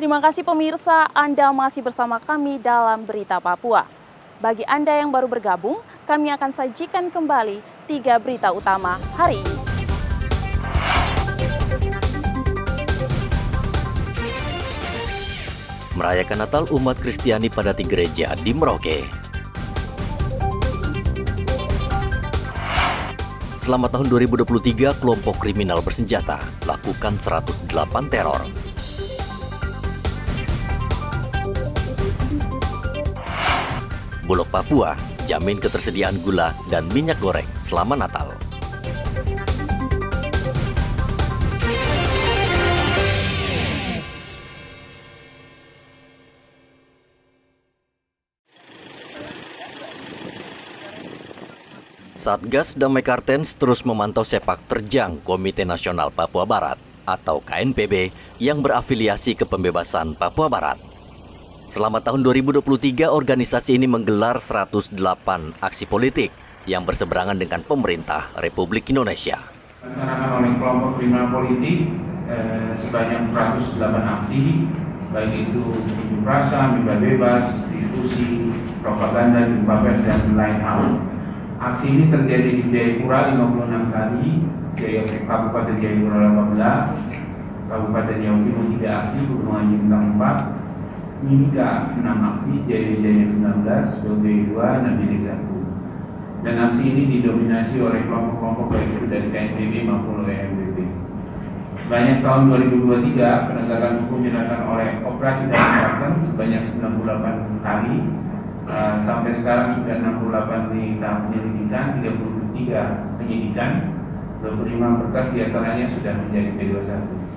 Terima kasih pemirsa, Anda masih bersama kami dalam Berita Papua. Bagi Anda yang baru bergabung, kami akan sajikan kembali 3 berita utama hari ini. Merayakan Natal umat Kristiani padat di gereja di Merauke. Selama tahun 2023, kelompok kriminal bersenjata lakukan 108 teror. Bulog Papua jamin ketersediaan gula dan minyak goreng selama Natal. Satgas Damai Kartens terus memantau sepak terjang Komite Nasional Papua Barat atau KNPB yang berafiliasi ke pembebasan Papua Barat. Selama tahun 2023, organisasi ini menggelar 108 aksi politik yang berseberangan dengan pemerintah Republik Indonesia. Dilaksanakan oleh kelompok kriminal politik sebanyak 108 aksi, baik itu unjuk rasa, mimbar bebas, diskusi, propaganda, jumpa pers, dan lain hal. Aksi ini terjadi di Jayapura 56 kali, Kabupaten Jayapura 18, Kabupaten Riau Timur 3 aksi, Gunung Anjing 4, Mimika 6 aksi, Jaya 19, Bogor 2, Nabili 1. Dan aksi ini didominasi oleh kelompok-kelompok baik itu dari KNPB maupun oleh MBB. Sebanyak tahun 2023, penegakan hukum dilakukan oleh Operasi Damai Kartens sebanyak 98 kali. Sampai sekarang sudah 68 di tahap penyelidikan, 33 penyidikan, 25 berkas diantaranya sudah menjadi P21.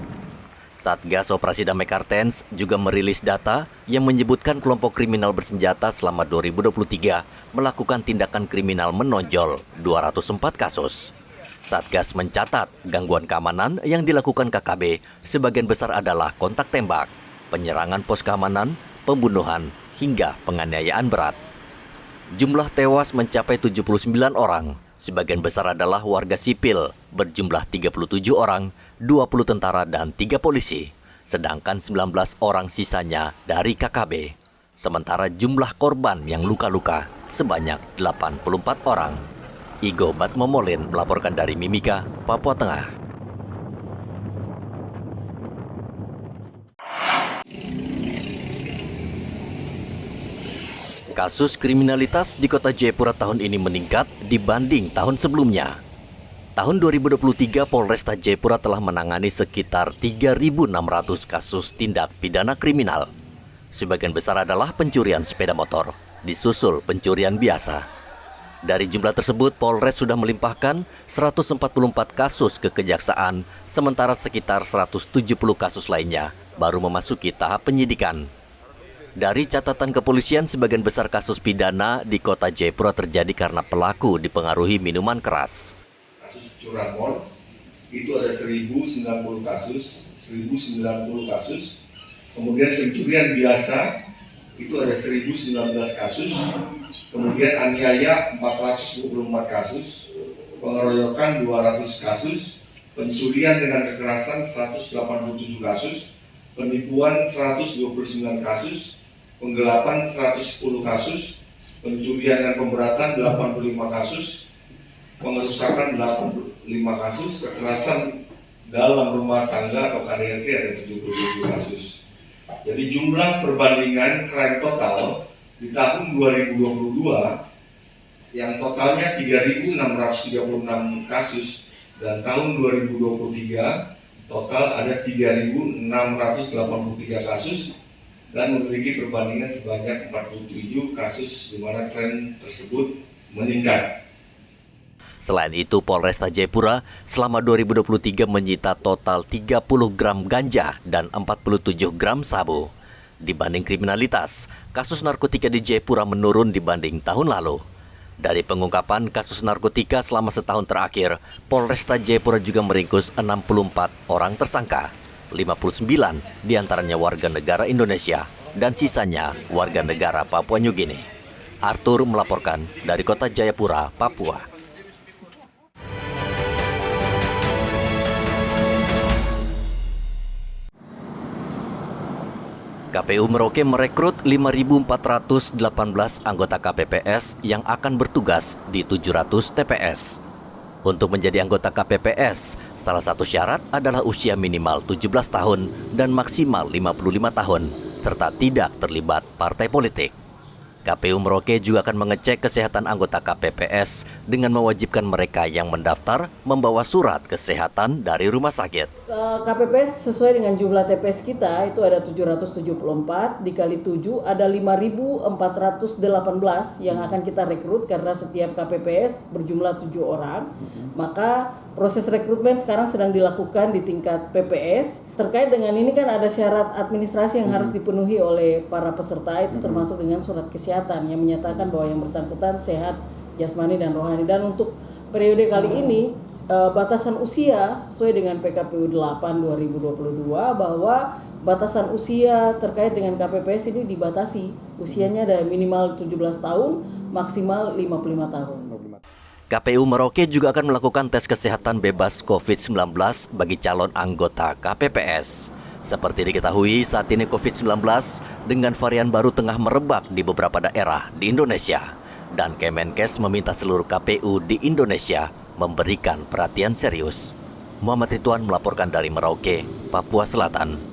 Satgas Operasi Damai Kartens juga merilis data yang menyebutkan kelompok kriminal bersenjata selama 2023 melakukan tindakan kriminal menonjol 204 kasus. Satgas mencatat gangguan keamanan yang dilakukan KKB sebagian besar adalah kontak tembak, penyerangan pos keamanan, pembunuhan, hingga penganiayaan berat. Jumlah tewas mencapai 79 orang, sebagian besar adalah warga sipil, berjumlah 37 orang, 20 tentara dan 3 polisi, sedangkan 19 orang sisanya dari KKB. Sementara jumlah korban yang luka-luka sebanyak 84 orang. Igo Batmomolin melaporkan dari Mimika, Papua Tengah. Kasus kriminalitas di kota Jayapura tahun ini meningkat dibanding tahun sebelumnya. Tahun 2023, Polresta Jayapura telah menangani sekitar 3.600 kasus tindak pidana kriminal. Sebagian besar adalah pencurian sepeda motor, disusul pencurian biasa. Dari jumlah tersebut, Polres sudah melimpahkan 144 kasus ke Kejaksaan, sementara sekitar 170 kasus lainnya baru memasuki tahap penyidikan. Dari catatan kepolisian, sebagian besar kasus pidana di kota Jayapura terjadi karena pelaku dipengaruhi minuman keras. Kasus curanmor itu ada 1.090 kasus, kemudian pencurian biasa itu ada 1.019 kasus, kemudian aniaya 424 kasus, pengeroyokan 200 kasus, pencurian dengan kekerasan 187 kasus, penipuan 129 kasus, penggelapan 110 kasus, pencurian dan pemberatan 85 kasus, pengerusakan 85 kasus, kekerasan dalam rumah tangga atau KDRT ada 77 kasus. Jadi jumlah perbandingan crime total di tahun 2022 yang totalnya 3.636 kasus dan tahun 2023 total ada 3.683 kasus dan memiliki perbandingan sebanyak 47 kasus di mana tren tersebut meningkat. Selain itu, Polresta Jayapura selama 2023 menyita total 30 gram ganja dan 47 gram sabu. Dibanding kriminalitas, kasus narkotika di Jayapura menurun dibanding tahun lalu. Dari pengungkapan kasus narkotika selama setahun terakhir, Polresta Jayapura juga meringkus 64 orang tersangka. 59 diantaranya warga negara Indonesia dan sisanya warga negara Papua New Guinea. Arthur melaporkan dari kota Jayapura, Papua. KPU Merauke merekrut 5.418 anggota KPPS yang akan bertugas di 700 TPS. Untuk menjadi anggota KPPS, salah satu syarat adalah usia minimal 17 tahun dan maksimal 55 tahun, serta tidak terlibat partai politik. KPU Merauke juga akan mengecek kesehatan anggota KPPS dengan mewajibkan mereka yang mendaftar membawa surat kesehatan dari rumah sakit. KPPS sesuai dengan jumlah TPS kita itu ada 774, dikali 7 ada 5.418 yang akan kita rekrut karena setiap KPPS berjumlah 7 orang. Maka proses rekrutmen sekarang sedang dilakukan di tingkat PPS. Terkait dengan ini kan ada syarat administrasi yang harus dipenuhi oleh para peserta, itu termasuk dengan surat kesehatan yang menyatakan bahwa yang bersangkutan sehat jasmani dan rohani. Dan untuk periode kali ini batasan usia sesuai dengan PKPU 8 2022 bahwa batasan usia terkait dengan KPPS ini dibatasi. Usianya ada minimal 17 tahun, maksimal 55 tahun. KPU Merauke juga akan melakukan tes kesehatan bebas COVID-19 bagi calon anggota KPPS. Seperti diketahui, saat ini COVID-19 dengan varian baru tengah merebak di beberapa daerah di Indonesia. Dan Kemenkes meminta seluruh KPU di Indonesia memberikan perhatian serius. Muhammad Ridwan melaporkan dari Merauke, Papua Selatan.